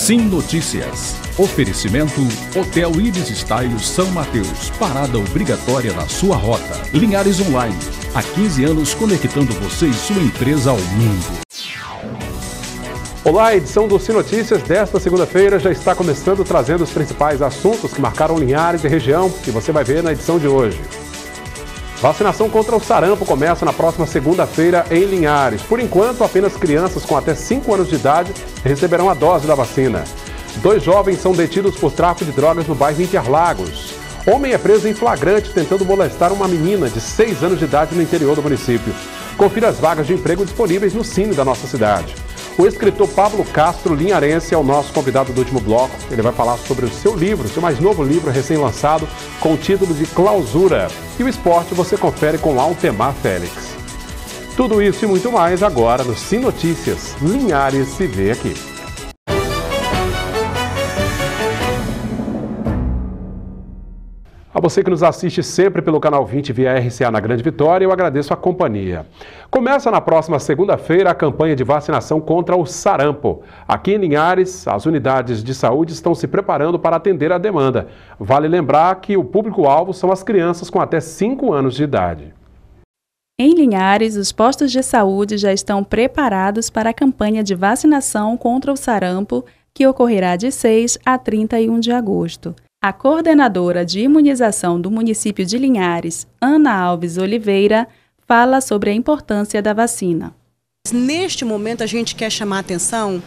Sim Notícias. Oferecimento Hotel Ibis Style São Mateus. Parada obrigatória na sua rota. Linhares Online. Há 15 anos conectando você e sua empresa ao mundo. Olá, a edição do Sim Notícias desta segunda-feira já está começando trazendo os principais assuntos que marcaram Linhares e região que você vai ver na edição de hoje. Vacinação contra o sarampo começa na próxima segunda-feira em Linhares. Por enquanto, apenas crianças com até 5 anos de idade receberão a dose da vacina. 2 jovens são detidos por tráfico de drogas no bairro Interlagos. Homem é preso em flagrante tentando molestar uma menina de 6 anos de idade no interior do município. Confira as vagas de emprego disponíveis no Cine da nossa cidade. O escritor Pablo Castro, linharense, é o nosso convidado do último bloco. Ele vai falar sobre o seu livro, seu mais novo livro recém-lançado, com o título de Clausura. E o esporte você confere com Altemar Félix. Tudo isso e muito mais agora no Sim Notícias. Linhares se vê aqui. A você que nos assiste sempre pelo canal 20 via RCA na Grande Vitória, eu agradeço a companhia. Começa na próxima segunda-feira a campanha de vacinação contra o sarampo. Aqui em Linhares, as unidades de saúde estão se preparando para atender a demanda. Vale lembrar que o público-alvo são as crianças com até 5 anos de idade. Em Linhares, os postos de saúde já estão preparados para a campanha de vacinação contra o sarampo, que ocorrerá de 6 a 31 de agosto. A coordenadora de imunização do município de Linhares, Ana Alves Oliveira, fala sobre a importância da vacina. Neste momento a gente quer chamar a atenção,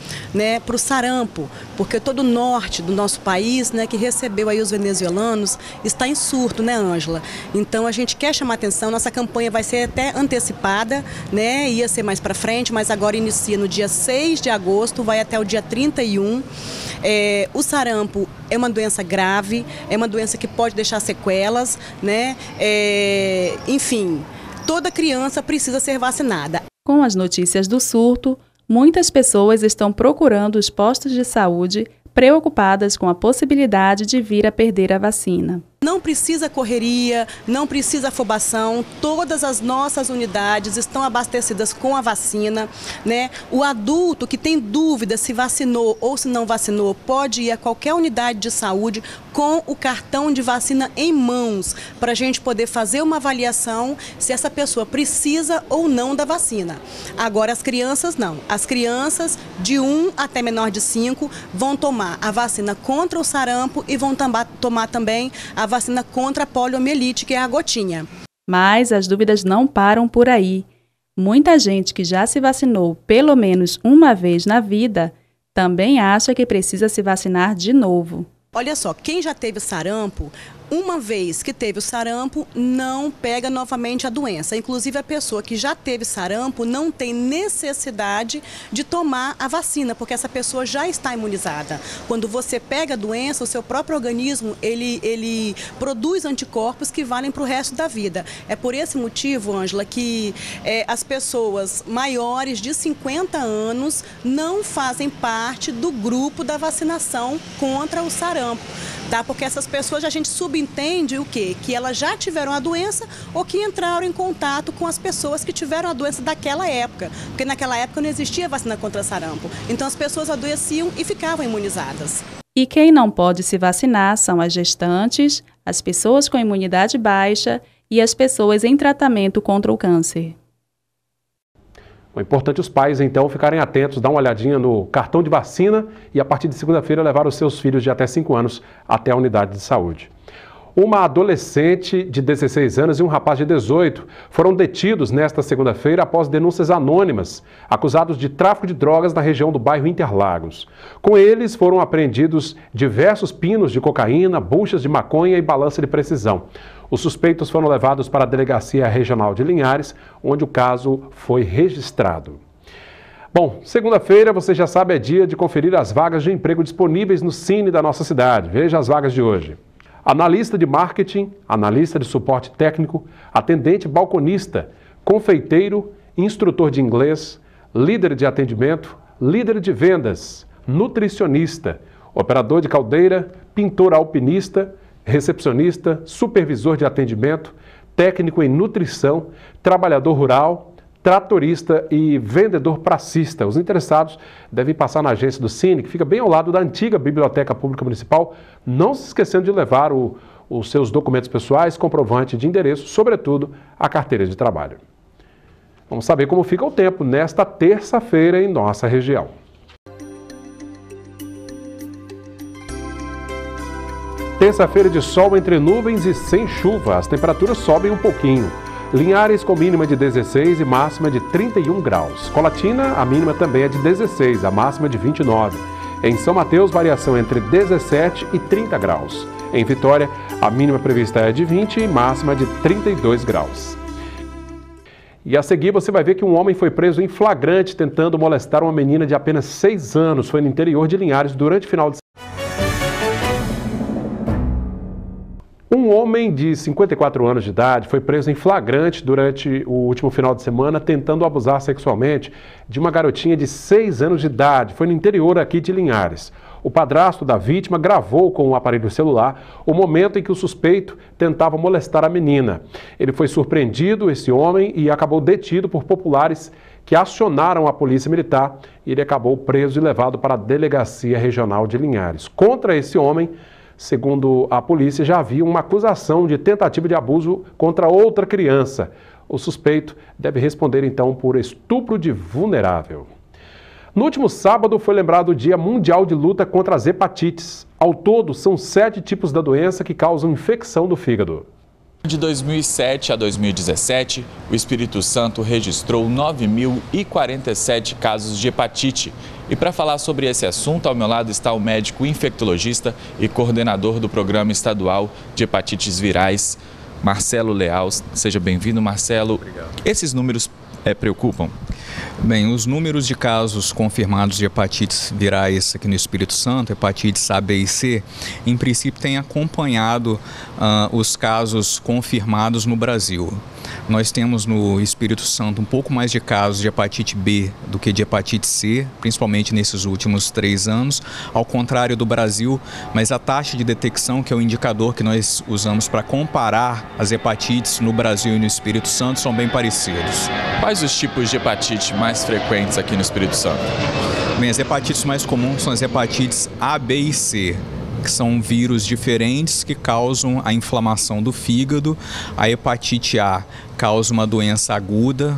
para o sarampo, porque todo o norte do nosso país, que recebeu aí os venezuelanos, está em surto, Ângela? Então a gente quer chamar a atenção, nossa campanha vai ser até antecipada, ia ser mais para frente, mas agora inicia no dia 6 de agosto, vai até o dia 31. O sarampo é uma doença grave, é uma doença que pode deixar sequelas, enfim, toda criança precisa ser vacinada. Com as notícias do surto, muitas pessoas estão procurando os postos de saúde, preocupadas com a possibilidade de vir a perder a vacina. Não precisa correria, não precisa afobação, todas as nossas unidades estão abastecidas com a vacina, O adulto que tem dúvida se vacinou ou se não vacinou pode ir a qualquer unidade de saúde com o cartão de vacina em mãos, para a gente poder fazer uma avaliação se essa pessoa precisa ou não da vacina. Agora as crianças não, as crianças de 1 até menor de 5 vão tomar a vacina contra o sarampo e vão tomar também a vacina contra a poliomielite, que é a gotinha. Mas as dúvidas não param por aí. Muita gente que já se vacinou pelo menos uma vez na vida também acha que precisa se vacinar de novo. Olha só, quem já teve sarampo, uma vez que teve o sarampo, não pega novamente a doença. Inclusive, a pessoa que já teve sarampo não tem necessidade de tomar a vacina, porque essa pessoa já está imunizada. Quando você pega a doença, o seu próprio organismo, ele produz anticorpos que valem para o resto da vida. É por esse motivo, Ângela, que as pessoas maiores de 50 anos não fazem parte do grupo da vacinação contra o sarampo. Porque essas pessoas a gente subentende o quê? Que elas já tiveram a doença ou que entraram em contato com as pessoas que tiveram a doença daquela época. Porque naquela época não existia vacina contra sarampo. Então as pessoas adoeciam e ficavam imunizadas. E quem não pode se vacinar são as gestantes, as pessoas com imunidade baixa e as pessoas em tratamento contra o câncer. É importante os pais, então, ficarem atentos, dar uma olhadinha no cartão de vacina e, a partir de segunda-feira, levar os seus filhos de até 5 anos até a unidade de saúde. Uma adolescente de 16 anos e um rapaz de 18 foram detidos nesta segunda-feira após denúncias anônimas, acusados de tráfico de drogas na região do bairro Interlagos. Com eles foram apreendidos diversos pinos de cocaína, buchas de maconha e balança de precisão. Os suspeitos foram levados para a Delegacia Regional de Linhares, onde o caso foi registrado. Bom, segunda-feira, você já sabe, é dia de conferir as vagas de emprego disponíveis no Cine da nossa cidade. Veja as vagas de hoje. Analista de marketing, analista de suporte técnico, atendente balconista, confeiteiro, instrutor de inglês, líder de atendimento, líder de vendas, nutricionista, operador de caldeira, pintor alpinista, recepcionista, supervisor de atendimento, técnico em nutrição, trabalhador rural, tratorista e vendedor pracista. Os interessados devem passar na agência do Cine, que fica bem ao lado da antiga Biblioteca Pública Municipal, não se esquecendo de levar os seus documentos pessoais, comprovante de endereço, sobretudo a carteira de trabalho. Vamos saber como fica o tempo nesta terça-feira em nossa região. Terça-feira de sol entre nuvens e sem chuva. As temperaturas sobem um pouquinho. Linhares com mínima de 16 e máxima de 31 graus. Colatina, a mínima também é de 16, a máxima de 29. Em São Mateus, variação entre 17 e 30 graus. Em Vitória, a mínima prevista é de 20 e máxima de 32 graus. E a seguir você vai ver que um homem foi preso em flagrante tentando molestar uma menina de apenas 6 anos. Foi no interior de Linhares durante o final de semana. Um homem de 54 anos de idade foi preso em flagrante durante o último final de semana tentando abusar sexualmente de uma garotinha de 6 anos de idade. Foi no interior aqui de Linhares. O padrasto da vítima gravou com um aparelho celular o momento em que o suspeito tentava molestar a menina. Ele foi surpreendido, esse homem, e acabou detido por populares que acionaram a polícia militar. Ele acabou preso e levado para a delegacia regional de Linhares. Contra esse homem, segundo a polícia, já havia uma acusação de tentativa de abuso contra outra criança. O suspeito deve responder, então, por estupro de vulnerável. No último sábado foi lembrado o Dia Mundial de Luta contra as Hepatites. Ao todo, são 7 tipos da doença que causam infecção do fígado. De 2007 a 2017, o Espírito Santo registrou 9.047 casos de hepatite. E para falar sobre esse assunto, ao meu lado está o médico infectologista e coordenador do Programa Estadual de Hepatites Virais, Marcelo Leal. Seja bem-vindo, Marcelo. Obrigado. Esses números preocupam? Bem, os números de casos confirmados de hepatites virais aqui no Espírito Santo, hepatites A, B e C, em princípio têm acompanhado os casos confirmados no Brasil. Nós temos no Espírito Santo um pouco mais de casos de hepatite B do que de hepatite C, principalmente nesses últimos 3 anos, ao contrário do Brasil, mas a taxa de detecção, que é o indicador que nós usamos para comparar as hepatites no Brasil e no Espírito Santo, são bem parecidos. Quais os tipos de hepatite mais frequentes aqui no Espírito Santo? Bem, as hepatites mais comuns são as hepatites A, B e C, que são vírus diferentes que causam a inflamação do fígado. A hepatite A causa uma doença aguda,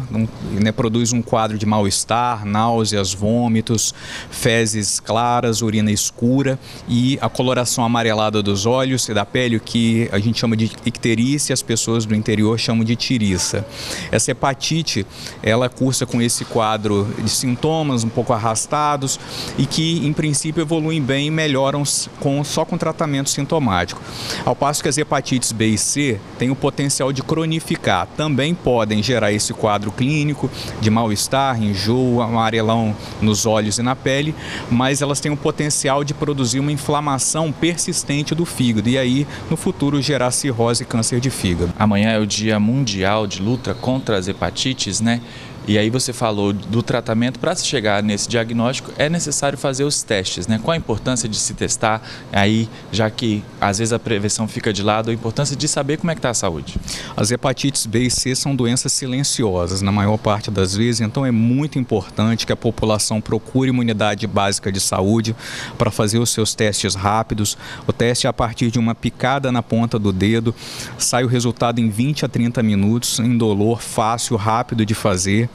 produz um quadro de mal-estar, náuseas, vômitos, fezes claras, urina escura e a coloração amarelada dos olhos e da pele, o que a gente chama de icterícia, as pessoas do interior chamam de tiriça. Essa hepatite, ela cursa com esse quadro de sintomas um pouco arrastados e que, em princípio, evoluem bem e melhoram só com tratamento sintomático. Ao passo que as hepatites B e C têm o potencial de cronificar, também podem gerar esse quadro clínico de mal-estar, enjoo, amarelão nos olhos e na pele, mas elas têm o potencial de produzir uma inflamação persistente do fígado e aí, no futuro, gerar cirrose e câncer de fígado. Amanhã é o Dia Mundial de Luta contra as Hepatites, né? E aí você falou do tratamento. Para se chegar nesse diagnóstico é necessário fazer os testes, né? Qual a importância de se testar aí, já que às vezes a prevenção fica de lado, a importância de saber como é que está a saúde? As hepatites B e C são doenças silenciosas na maior parte das vezes, então é muito importante que a população procure uma unidade básica de saúde para fazer os seus testes rápidos. O teste é a partir de uma picada na ponta do dedo, sai o resultado em 20 a 30 minutos, indolor, fácil, rápido de fazer.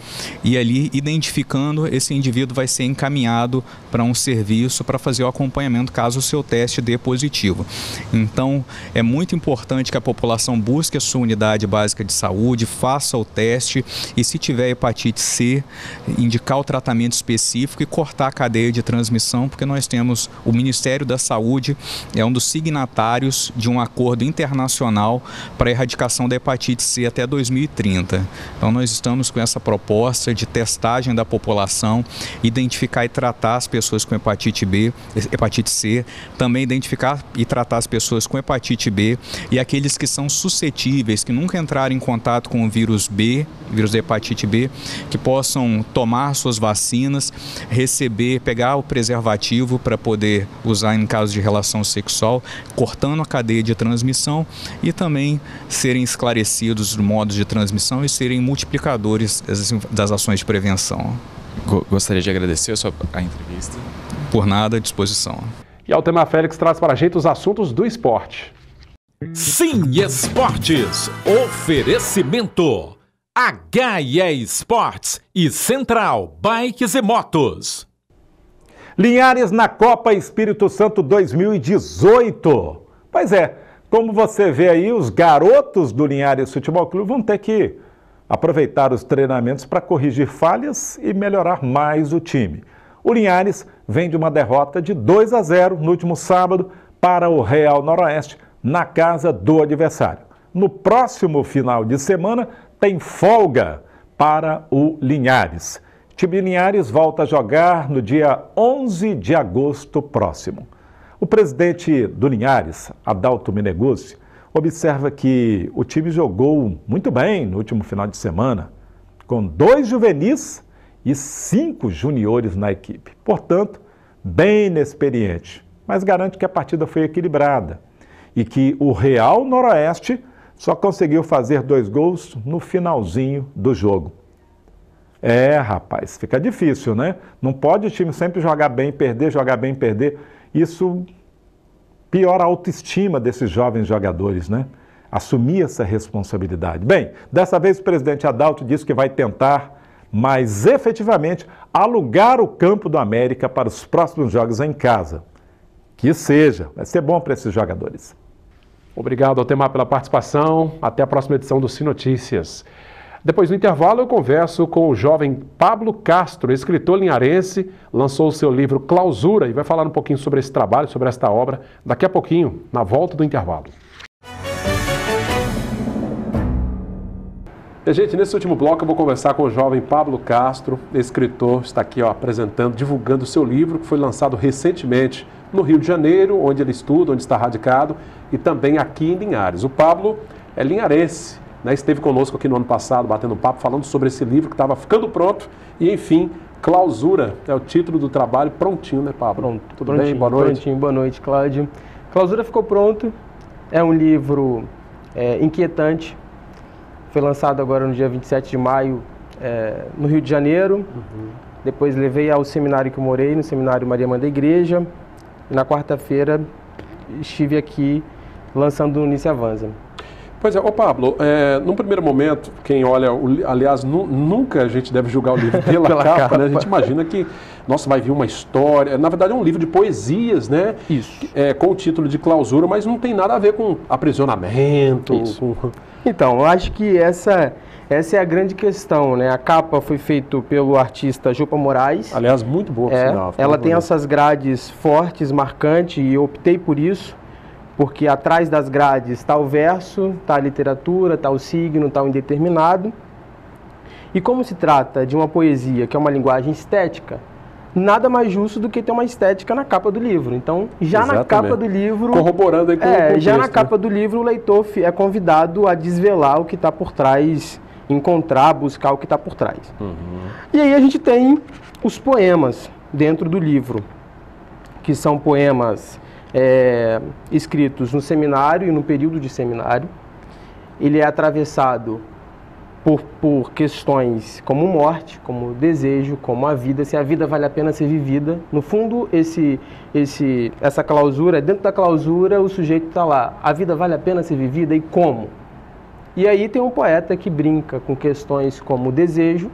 E ali, identificando, esse indivíduo vai ser encaminhado para um serviço para fazer o acompanhamento caso o seu teste dê positivo. Então, é muito importante que a população busque a sua unidade básica de saúde, faça o teste e, se tiver hepatite C, indicar o tratamento específico e cortar a cadeia de transmissão, porque nós temos o Ministério da Saúde, é um dos signatários de um acordo internacional para a erradicação da hepatite C até 2030. Então, nós estamos com essa proposta de testagem da população, identificar e tratar as pessoas com hepatite B, hepatite C, também identificar e tratar as pessoas com hepatite B e aqueles que são suscetíveis, que nunca entraram em contato com o vírus B, vírus da hepatite B, que possam tomar suas vacinas, pegar o preservativo para poder usar em caso de relação sexual, cortando a cadeia de transmissão e também serem esclarecidos do modo de transmissão e serem multiplicadores das das ações de prevenção. Gostaria de agradecer a entrevista. Por nada, à disposição. E Altemar Félix traz para a gente os assuntos do esporte. Sim Esportes, oferecimento HE Esportes e Central Bikes e Motos. Linhares na Copa Espírito Santo 2018. Pois é, como você vê aí, os garotos do Linhares Futebol Clube vão ter que aproveitar os treinamentos para corrigir falhas e melhorar mais o time. O Linhares vem de uma derrota de 2-0 no último sábado para o Real Noroeste, na casa do adversário. No próximo final de semana, tem folga para o Linhares. O time Linhares volta a jogar no dia 11 de agosto próximo. O presidente do Linhares, Adalto Meneguzzi, observa que o time jogou muito bem no último final de semana, com 2 juvenis e 5 juniores na equipe. Portanto, bem inexperiente, mas garante que a partida foi equilibrada e que o Real Noroeste só conseguiu fazer 2 gols no finalzinho do jogo. Rapaz, fica difícil, né? Não pode o time sempre jogar bem e perder, jogar bem e perder. Isso piora a autoestima desses jovens jogadores, né? Assumir essa responsabilidade. Bem, dessa vez o presidente Adalto disse que vai tentar, mais efetivamente, alugar o Campo do América para os próximos jogos em casa. Que seja, vai ser bom para esses jogadores. Obrigado, Altemar, pela participação. Até a próxima edição do Sim Notícias. Depois do intervalo, eu converso com o jovem Pablo Castro, escritor linharense, lançou o seu livro Clausura e vai falar um pouquinho sobre esse trabalho, sobre esta obra, daqui a pouquinho, na volta do intervalo. E, gente, nesse último bloco eu vou conversar com o jovem Pablo Castro, escritor, está aqui apresentando, divulgando o seu livro, que foi lançado recentemente no Rio de Janeiro, onde ele estuda, onde está radicado, e também aqui em Linhares. O Pablo é linharense, né? Esteve conosco aqui no ano passado, batendo um papo, falando sobre esse livro que estava ficando pronto, e enfim, Clausura é o título do trabalho, prontinho, né, Pablo? Pronto. Tudo bem? Boa noite. Prontinho, boa noite, Cláudio. Clausura ficou pronto, é um livro inquietante, foi lançado agora no dia 27 de maio no Rio de Janeiro, depois levei ao seminário que eu morei, no Seminário Maria Mãe da Igreja, e na quarta-feira estive aqui lançando o Nice Avanza. Pois é, Pablo, num primeiro momento, quem olha, aliás, nunca a gente deve julgar o livro pela capa, né? A gente imagina que, nossa, vai vir uma história, na verdade é um livro de poesias, né? Isso. Com o título de Clausura, mas não tem nada a ver com aprisionamento. Então, eu acho que essa é a grande questão, né? A capa foi feita pelo artista Jupa Moraes. Aliás, muito boa, por sinal. Ela tem essas grades fortes, marcantes, e eu optei por isso, porque atrás das grades está o verso, está a literatura, está o signo, está o indeterminado. E como se trata de uma poesia que é uma linguagem estética, nada mais justo do que ter uma estética na capa do livro. Então, já Exatamente. Na capa do livro... Corroborando aí com o contexto, já na capa do livro, o leitor é convidado a desvelar o que está por trás, encontrar, buscar o que está por trás. E aí a gente tem os poemas dentro do livro, que são poemas escritos no seminário e no período de seminário. Ele é atravessado por questões como morte, como desejo, como a vida, se a vida vale a pena ser vivida. No fundo, essa clausura, dentro da clausura, o sujeito está lá, a vida vale a pena ser vivida e como? E aí tem um poeta que brinca com questões como desejo,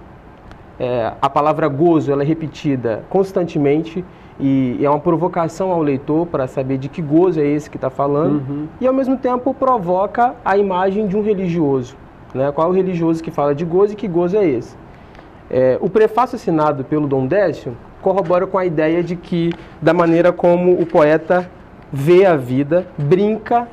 a palavra gozo ela é repetida constantemente e é uma provocação ao leitor para saber de que gozo é esse que está falando, e ao mesmo tempo provoca a imagem de um religioso. Né? Qual é o religioso que fala de gozo e que gozo é esse? O prefácio assinado pelo Dom Décio corrobora com a ideia de que, da maneira como o poeta vê a vida, brinca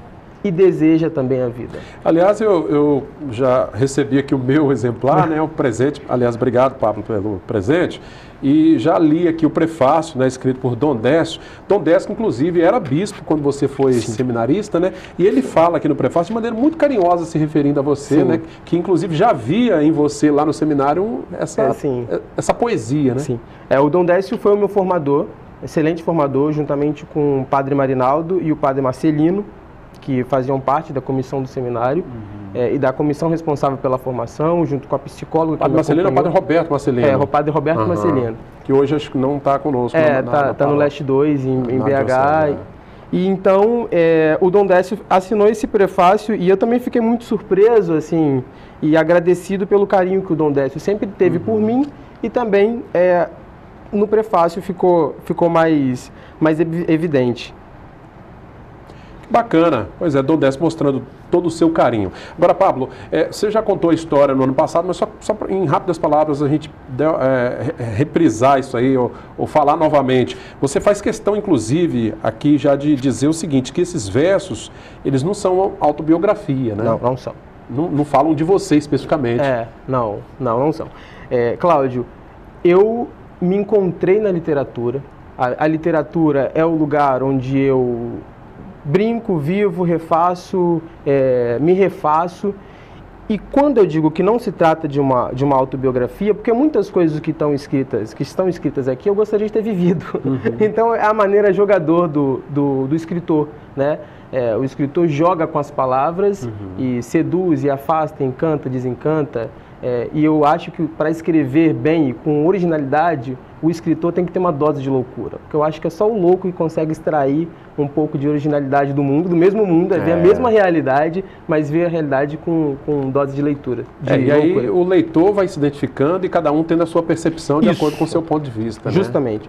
e deseja também a vida. Aliás, eu já recebi aqui o meu exemplar, né, o presente. Aliás, obrigado, Pablo, pelo presente. E já li aqui o prefácio, né, escrito por Dom Décio. Dom Décio, inclusive, era bispo quando você foi seminarista, né? E ele fala aqui no prefácio de maneira muito carinhosa, se referindo a você, né? Que, inclusive, já via em você lá no seminário essa poesia, né? Sim. O Dom Décio foi o meu formador, excelente formador, juntamente com o padre Marinaldo e o padre Marcelino, que faziam parte da comissão do seminário. e da comissão responsável pela formação, junto com a psicóloga. Padre Marcelino é o Padre Roberto Marcelino. O Padre Roberto Marcelino. Que hoje acho que não está conosco. Está no Leste 2, em BH. E então, o Dom Décio assinou esse prefácio e eu também fiquei muito surpreso, assim, e agradecido pelo carinho que o Dom Décio sempre teve por mim, e também no prefácio ficou mais evidente. Bacana. Pois é, Dom Décio mostrando todo o seu carinho. Agora, Pablo, você já contou a história no ano passado, mas só em rápidas palavras a gente reprisar isso aí ou falar novamente. Você faz questão, inclusive, aqui já de dizer o seguinte, que esses versos, eles não são autobiografia, né? Não são. Não falam de você especificamente. Não são. Cláudio, eu me encontrei na literatura. A literatura é o lugar onde eu brinco, vivo, refaço, me refaço. E quando eu digo que não se trata de uma autobiografia, porque muitas coisas que estão escritas aqui, eu gostaria de ter vivido. Então, é a maneira jogador do escritor, né? O escritor joga com as palavras e seduz e afasta, encanta, desencanta. E eu acho que para escrever bem e com originalidade, o escritor tem que ter uma dose de loucura. Porque eu acho que é só o louco que consegue extrair um pouco de originalidade do mundo, do mesmo mundo, ver a mesma realidade, mas ver a realidade com dose de leitura. E aí o leitor vai se identificando e cada um tendo a sua percepção de acordo com o seu ponto de vista. Justamente.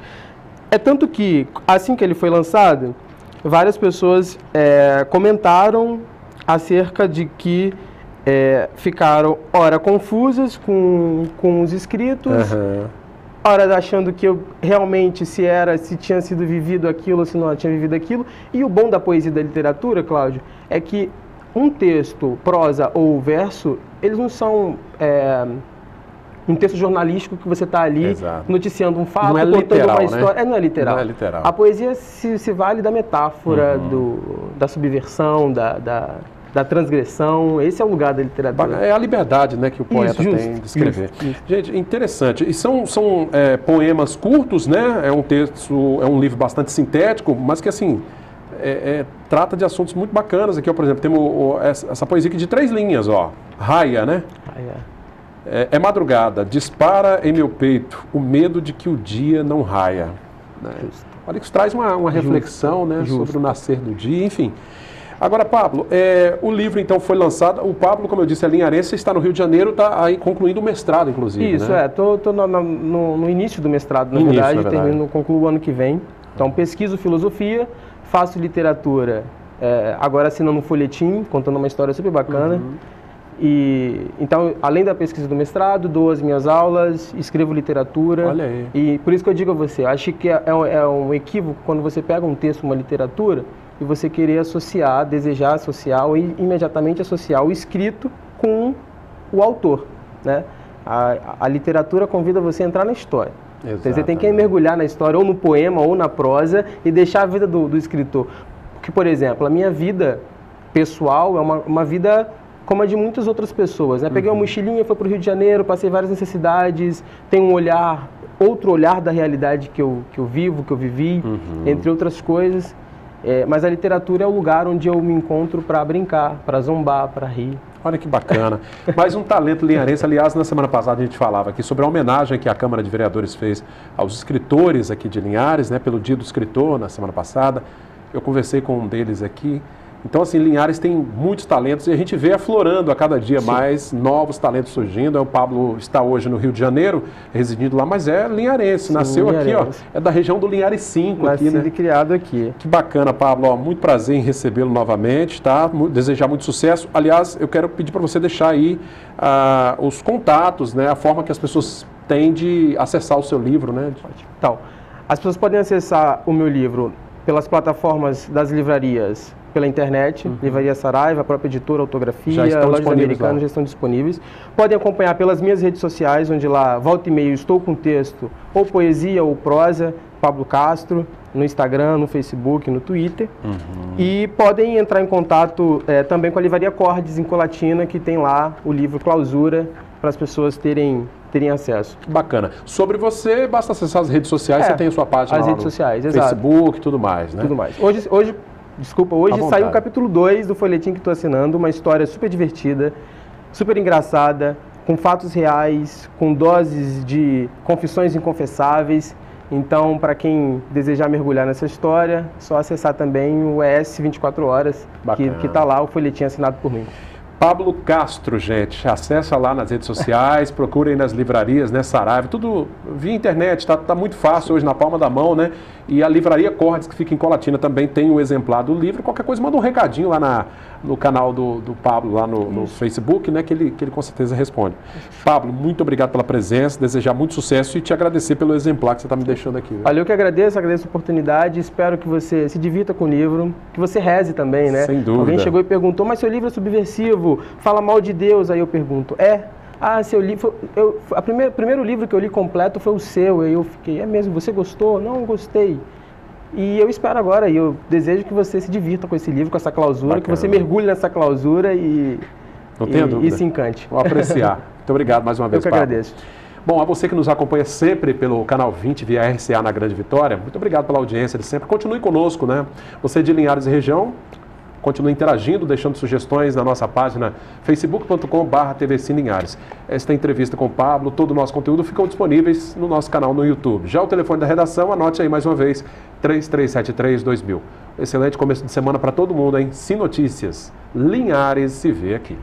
É tanto que, assim que ele foi lançado, várias pessoas comentaram acerca de que ficaram, ora, confusas com os escritos, ora achando que eu realmente se tinha sido vivido aquilo ou se não tinha vivido aquilo. E o bom da poesia e da literatura, Cláudio, é que um texto, prosa ou verso, eles não são um texto jornalístico que você está ali noticiando um fato, não é literal, uma história. Né? Não é literal. Não é literal. A poesia se vale da metáfora, da subversão, da transgressão. Esse é o lugar da literatura. É a liberdade, né, que o poeta tem de escrever. Gente, interessante. E são poemas curtos, né? É um livro bastante sintético, mas que assim trata de assuntos muito bacanas. Aqui, ó, por exemplo, temos essa poesia aqui de 3 linhas, ó. Raia, né? É madrugada, dispara em meu peito o medo de que o dia não raia. Né? Olha que isso traz uma reflexão, né, sobre o nascer do dia, enfim. Agora, Pablo, o livro então foi lançado, o Pablo, como eu disse, é linharense, está no Rio de Janeiro, está aí concluindo o mestrado, inclusive. Isso, né? Estou no início do mestrado, na verdade, concluo o ano que vem. Então, pesquiso filosofia, faço literatura, agora assinando um folhetim, contando uma história super bacana. E então, além da pesquisa do mestrado, dou as minhas aulas, escrevo literatura. Olha aí. E por isso que eu digo a você, acho que é um equívoco quando você pega um texto, uma literatura, e você querer desejar associar ou imediatamente associar o escrito com o autor, né? A literatura convida você a entrar na história. Então, você tem que mergulhar na história, ou no poema, ou na prosa, e deixar a vida do escritor. Porque, por exemplo, a minha vida pessoal é uma vida como a de muitas outras pessoas, né? Peguei uma mochilinha, fui para o Rio de Janeiro, passei várias necessidades, tenho outro olhar da realidade que eu vivo, que eu vivi, entre outras coisas. Mas a literatura é o lugar onde eu me encontro para brincar, para zombar, para rir. Olha que bacana. Mais um talento linharense. Aliás, na semana passada a gente falava aqui sobre a homenagem que a Câmara de Vereadores fez aos escritores aqui de Linhares, né, pelo Dia do Escritor, na semana passada. Eu conversei com um deles aqui. Então, assim, Linhares tem muitos talentos e a gente vê aflorando a cada dia mais novos talentos surgindo. O Pablo está hoje no Rio de Janeiro, residindo lá, mas é linharense, nasceu aqui, ó, é da região do Linhares 5 aqui, né? Nascido e criado aqui. Que bacana, Pablo, ó, muito prazer em recebê-lo novamente, tá? Desejar muito sucesso. Aliás, eu quero pedir para você deixar aí os contatos, né? A forma que as pessoas têm de acessar o seu livro, né? Então, as pessoas podem acessar o meu livro pelas plataformas das livrarias, pela internet, Livraria Saraiva, a própria editora, Autografia, Lojas Americanas já estão disponíveis. Podem acompanhar pelas minhas redes sociais, onde lá, volta e meia, estou com texto, ou poesia ou prosa, Pablo Castro, no Instagram, no Facebook, no Twitter. E podem entrar em contato também com a Livraria Cordes, em Colatina, que tem lá o livro Clausura, para as pessoas terem acesso. Bacana. Sobre você, basta acessar as redes sociais, você tem a sua página as lá redes sociais, Facebook e tudo mais, né? Tudo mais. Hoje Desculpa, hoje saiu o capítulo 2 do folhetim que estou assinando, uma história super divertida, super engraçada, com fatos reais, com doses de confissões inconfessáveis. Então, para quem desejar mergulhar nessa história, só acessar também o ES 24 Horas, que está lá, o folhetim assinado por mim. Pablo Castro, gente, acessa lá nas redes sociais, procurem nas livrarias, né, Saraiva, tudo via internet, tá muito fácil hoje na palma da mão, né? E a livraria Cordes, que fica em Colatina, também tem um exemplar do livro. Qualquer coisa, manda um recadinho lá no canal do Pablo, lá no Facebook, né, que ele com certeza responde. Pablo, muito obrigado pela presença, desejar muito sucesso e te agradecer pelo exemplar que você está me deixando aqui. Viu? Olha, eu que agradeço a oportunidade, espero que você se divirta com o livro, que você reze também, né? Sem dúvida. Alguém chegou e perguntou, mas seu livro é subversivo, fala mal de Deus, aí eu pergunto, seu livro, o primeiro livro que eu li completo foi o seu, aí eu fiquei, é mesmo, você gostou? Não, gostei. E eu espero agora, e eu desejo que você se divirta com esse livro, com essa clausura, bacana, que você mergulhe nessa clausura e se encante. Vou apreciar. Muito obrigado mais uma vez, Pablo. Eu que agradeço. Bom, a você que nos acompanha sempre pelo canal 20 via RCA na Grande Vitória, muito obrigado pela audiência de sempre. Continue conosco, né? Você de Linhares e região, continue interagindo, deixando sugestões na nossa página facebook.com/tvcinelinhares. Esta entrevista com o Pablo, todo o nosso conteúdo ficam disponíveis no nosso canal no YouTube. Já o telefone da redação, anote aí mais uma vez, 3373-2000. Excelente começo de semana para todo mundo, hein? Sim Notícias. Linhares se vê aqui.